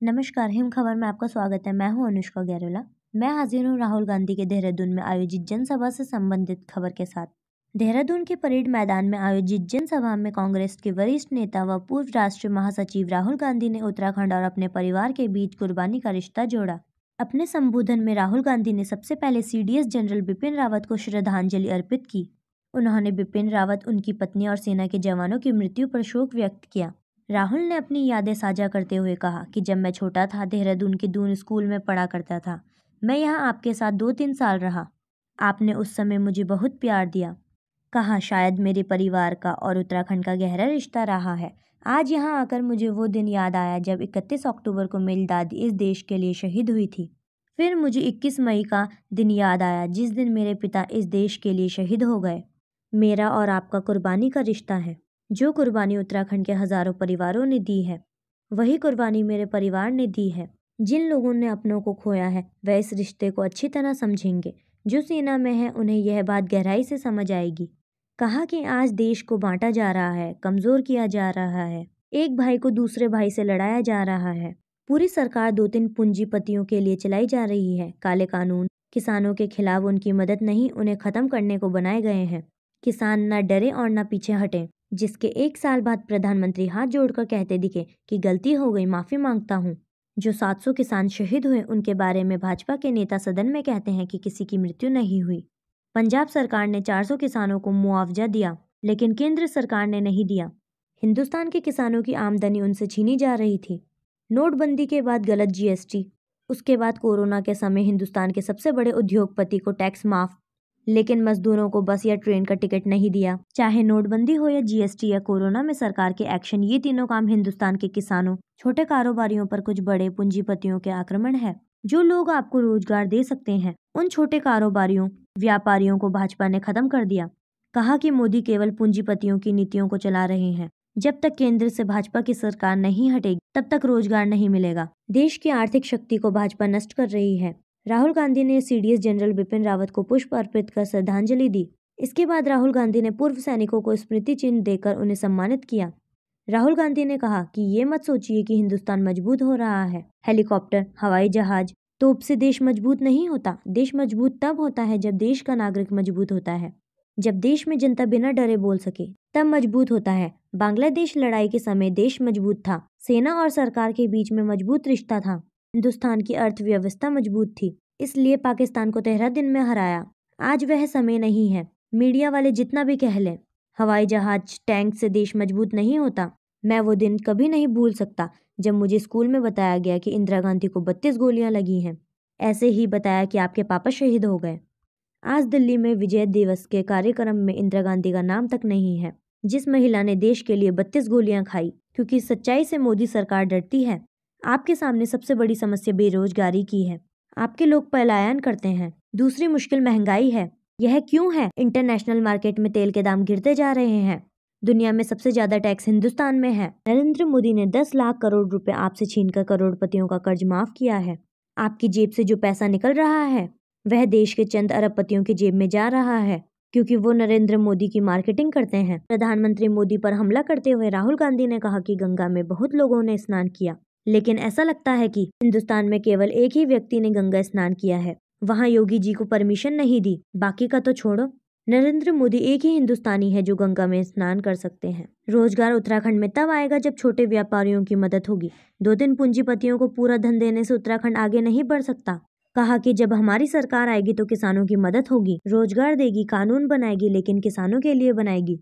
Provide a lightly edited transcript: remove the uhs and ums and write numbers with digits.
नमस्कार, हिम खबर में आपका स्वागत है। मैं हूं अनुष्का गैरोला। मैं हाजिर हूं राहुल गांधी के देहरादून में आयोजित जनसभा से संबंधित खबर के साथ। देहरादून के परेड मैदान में आयोजित जनसभा में कांग्रेस के वरिष्ठ नेता व पूर्व राष्ट्रीय महासचिव राहुल गांधी ने उत्तराखंड और अपने परिवार के बीच कुर्बानी का रिश्ता जोड़ा। अपने संबोधन में राहुल गांधी ने सबसे पहले सीडीएस जनरल बिपिन रावत को श्रद्धांजलि अर्पित की। उन्होंने बिपिन रावत, उनकी पत्नी और सेना के जवानों की मृत्यु पर शोक व्यक्त किया। राहुल ने अपनी यादें साझा करते हुए कहा कि जब मैं छोटा था, देहरादून के दून स्कूल में पढ़ा करता था। मैं यहाँ आपके साथ 2-3 साल रहा। आपने उस समय मुझे बहुत प्यार दिया। कहा, शायद मेरे परिवार का और उत्तराखंड का गहरा रिश्ता रहा है। आज यहाँ आकर मुझे वो दिन याद आया जब 31 अक्टूबर को मेरी दादी इस देश के लिए शहीद हुई थी। फिर मुझे 21 मई का दिन याद आया जिस दिन मेरे पिता इस देश के लिए शहीद हो गए। मेरा और आपका कुर्बानी का रिश्ता है। जो कुर्बानी उत्तराखंड के हजारों परिवारों ने दी है, वही कुर्बानी मेरे परिवार ने दी है। जिन लोगों ने अपनों को खोया है, वह इस रिश्ते को अच्छी तरह समझेंगे। जो सेना में है, उन्हें यह बात गहराई से समझ आएगी। कहा कि आज देश को बांटा जा रहा है, कमजोर किया जा रहा है, एक भाई को दूसरे भाई से लड़ाया जा रहा है। पूरी सरकार 2-3 पूंजीपतियों के लिए चलाई जा रही है। काले कानून किसानों के खिलाफ उनकी मदद नहीं, उन्हें खत्म करने को बनाए गए हैं। किसान न डरे और न पीछे हटे। जिसके 1 साल बाद प्रधानमंत्री हाथ जोड़कर कहते दिखे कि गलती हो गई, माफी मांगता हूँ। जो 700 किसान शहीद हुए, उनके बारे में भाजपा के नेता सदन में कहते हैं कि किसी की मृत्यु नहीं हुई। पंजाब सरकार ने 400 किसानों को मुआवजा दिया, लेकिन केंद्र सरकार ने नहीं दिया। हिंदुस्तान के किसानों की आमदनी उनसे छीनी जा रही थी। नोटबंदी के बाद गलत जीएसटी, उसके बाद कोरोना के समय हिंदुस्तान के सबसे बड़े उद्योगपति को टैक्स माफ, लेकिन मजदूरों को बस या ट्रेन का टिकट नहीं दिया। चाहे नोटबंदी हो या जीएसटी या कोरोना में सरकार के एक्शन, ये तीनों काम हिंदुस्तान के किसानों, छोटे कारोबारियों पर कुछ बड़े पूंजीपतियों के आक्रमण है। जो लोग आपको रोजगार दे सकते हैं, उन छोटे कारोबारियों, व्यापारियों को भाजपा ने खत्म कर दिया। कहा कि मोदी केवल पूंजीपतियों की नीतियों को चला रहे हैं। जब तक केंद्र से भाजपा की सरकार नहीं हटेगी, तब तक रोजगार नहीं मिलेगा। देश की आर्थिक शक्ति को भाजपा नष्ट कर रही है। राहुल गांधी ने सीडीएस जनरल बिपिन रावत को पुष्प अर्पित कर श्रद्धांजलि दी। इसके बाद राहुल गांधी ने पूर्व सैनिकों को स्मृति चिन्ह देकर उन्हें सम्मानित किया। राहुल गांधी ने कहा कि ये मत सोचिए कि हिंदुस्तान मजबूत हो रहा है। हेलीकॉप्टर, हवाई जहाज, तोप से देश मजबूत नहीं होता। देश मजबूत तब होता है जब देश का नागरिक मजबूत होता है। जब देश में जनता बिना डरे बोल सके, तब मजबूत होता है। बांग्लादेश लड़ाई के समय देश मजबूत था। सेना और सरकार के बीच में मजबूत रिश्ता था। हिंदुस्तान की अर्थव्यवस्था मजबूत थी, इसलिए पाकिस्तान को 13 दिन में हराया। आज वह समय नहीं है। मीडिया वाले जितना भी कह लें, हवाई जहाज, टैंक से देश मजबूत नहीं होता। मैं वो दिन कभी नहीं भूल सकता जब मुझे स्कूल में बताया गया कि इंदिरा गांधी को 32 गोलियां लगी हैं। ऐसे ही बताया कि आपके पापा शहीद हो गए। आज दिल्ली में विजय दिवस के कार्यक्रम में इंदिरा गांधी का नाम तक नहीं है, जिस महिला ने देश के लिए 32 गोलियां खाई। क्योंकि सच्चाई से मोदी सरकार डरती है। आपके सामने सबसे बड़ी समस्या बेरोजगारी की है। आपके लोग पलायन करते हैं। दूसरी मुश्किल महंगाई है। यह क्यों है? इंटरनेशनल मार्केट में तेल के दाम गिरते जा रहे हैं। दुनिया में सबसे ज्यादा टैक्स हिंदुस्तान में है। नरेंद्र मोदी ने 10 लाख करोड़ रुपए आपसे छीनकर करोड़पतियों का कर्ज माफ किया है। आपकी जेब से जो पैसा निकल रहा है, वह देश के चंद अरबपतियों की जेब में जा रहा है, क्योंकि वो नरेंद्र मोदी की मार्केटिंग करते हैं। प्रधानमंत्री मोदी पर हमला करते हुए राहुल गांधी ने कहा कि गंगा में बहुत लोगों ने स्नान किया, लेकिन ऐसा लगता है कि हिंदुस्तान में केवल एक ही व्यक्ति ने गंगा स्नान किया है। वहां योगी जी को परमिशन नहीं दी, बाकी का तो छोड़ो। नरेंद्र मोदी एक ही हिंदुस्तानी है जो गंगा में स्नान कर सकते हैं। रोजगार उत्तराखंड में तब आएगा जब छोटे व्यापारियों की मदद होगी। 2-3 पूंजीपतियों को पूरा धन देने से उत्तराखंड आगे नहीं बढ़ सकता। कहा कि जब हमारी सरकार आएगी तो किसानों की मदद होगी, रोजगार देगी, कानून बनाएगी, लेकिन किसानों के लिए बनाएगी।